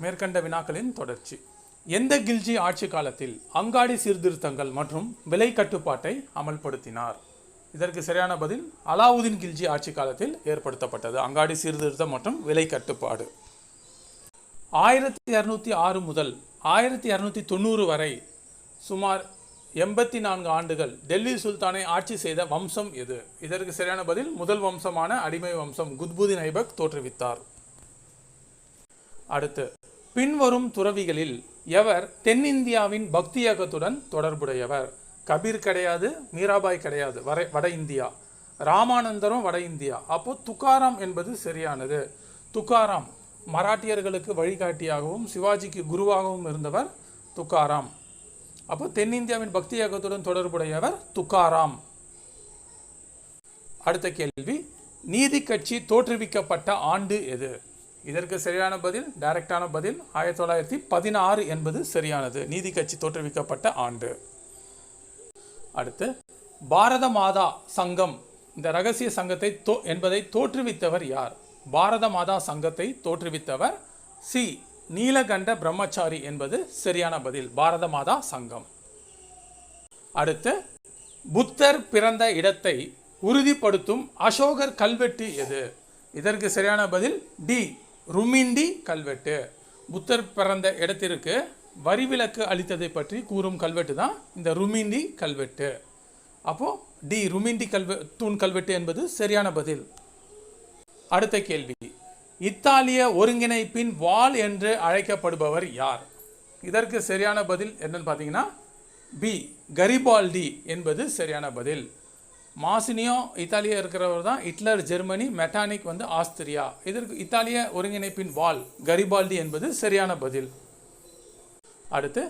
மேற்கண்ட வினாக்களின் தொடர்ச்சி. எந்த கில்ஜி ஆட்சி காலத்தில் அங்காடி சீர்திருத்தங்கள் மற்றும் விலை கட்டுப்பாட்டை அமல்படுத்தினார்? இதற்கு சரியான பதில் அலாவுதீன் கில்ஜி ஆட்சி காலத்தில் ஏற்படுத்தப்பட்டது அங்காடி சீர்திருத்தம் மற்றும் விலை கட்டுப்பாடு. 1206 முதல் 1290 வரை சுமார் 84 ஆண்டுகள் டெல்லி சுல்தானை ஆட்சி செய்த வம்சம் எது? இதற்கு சரியான பதில் முதல் வம்சமான அடிமை வம்சம் குத்புதீன் ஐபக் தோற்றுவித்தார். அடுத்து, பின்வரும் துறவிகளில் எவர் தென்னிந்தியாவின் பக்தி இயக்கத்துடன் தொடர்புடையவர்? கபீர் கிடையாது, மீராபாய் கிடையாது, வட இந்தியா. ராமானந்தரும் வட இந்தியா. அப்போ துக்காராம் என்பது சரியானது. துக்காராம் மராட்டியர்களுக்கு வழிகாட்டியாகவும் சிவாஜிக்கு குருவாகவும் இருந்தவர் துக்காராம். அப்போ தென்னிந்தியாவின் பக்தி இயக்கத்துடன் தொடர்புடையவர் துக்காராம். அடுத்த கேள்வி, நீதி கட்சி தோற்றுவிக்கப்பட்ட ஆண்டு எது? இதற்கு சரியான பதில் டைரக்டான பதில் 1916 என்பது சரியானது. நீதி கட்சி தோற்றுவிக்கப்பட்ட ஆண்டு. அடுத்து, பாரத மாதா சங்கம் இந்த ரகசிய சங்கத்தை என்பதை தோற்றுவித்தவர் யார்? பாரத மாதா சங்கத்தை தோற்றுவித்தவர் சி. நீலகண்ட பிரம்மச்சாரி என்பது சரியான பதில். பாரத மாதா சங்கம். அடுத்து, புத்தர் பிறந்த இடத்தை உறுதிப்படுத்தும் அசோகர் கல்வெட்டு எது? இதற்கு சரியான பதில் டி. ருமிண்டி கல்வெட்டு. புத்தர் பிறந்த இடத்திற்கு வரிவிலக்கு அளித்ததை பற்றி கூறும் கல்வெட்டு தான் இந்த ருமிண்டி கல்வெட்டு. அப்போ டி. ருமிண்டி தூண் கல்வெட்டு என்பது சரியான பதில். அடுத்த கேள்வி, இத்தாலிய ஒருங்கிணைப்பின் வாள் என்று அழைக்கப்படுபவர் யார்? இதற்கு சரியான பதில் என்னன்னு பார்த்தீங்கன்னா பி. கரிபால்டி என்பது சரியான பதில். மாசினியோ இத்தாலியா இருக்கிறவர் தான். Hitler Germany, Metternich Austria. இதற்கு இத்தாலிய ஒருங்கிணைப்பின் வாள் கரிபால்டி என்பது சரியான பதில். அடுத்து,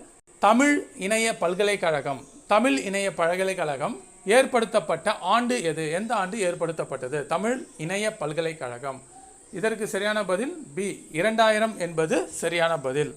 தமிழ் இணைய பல்கலைக்கழகம் தமிழ் இணைய பல்கலைக்கழகம் ஏற்படுத்தப்பட்ட ஆண்டு எது? எந்த ஆண்டு ஏற்படுத்தப்பட்டது? தமிழ் இணைய பல்கலைக்கழகம். இதற்கு சரியான பதில் பி. 2000 என்பது சரியான பதில்.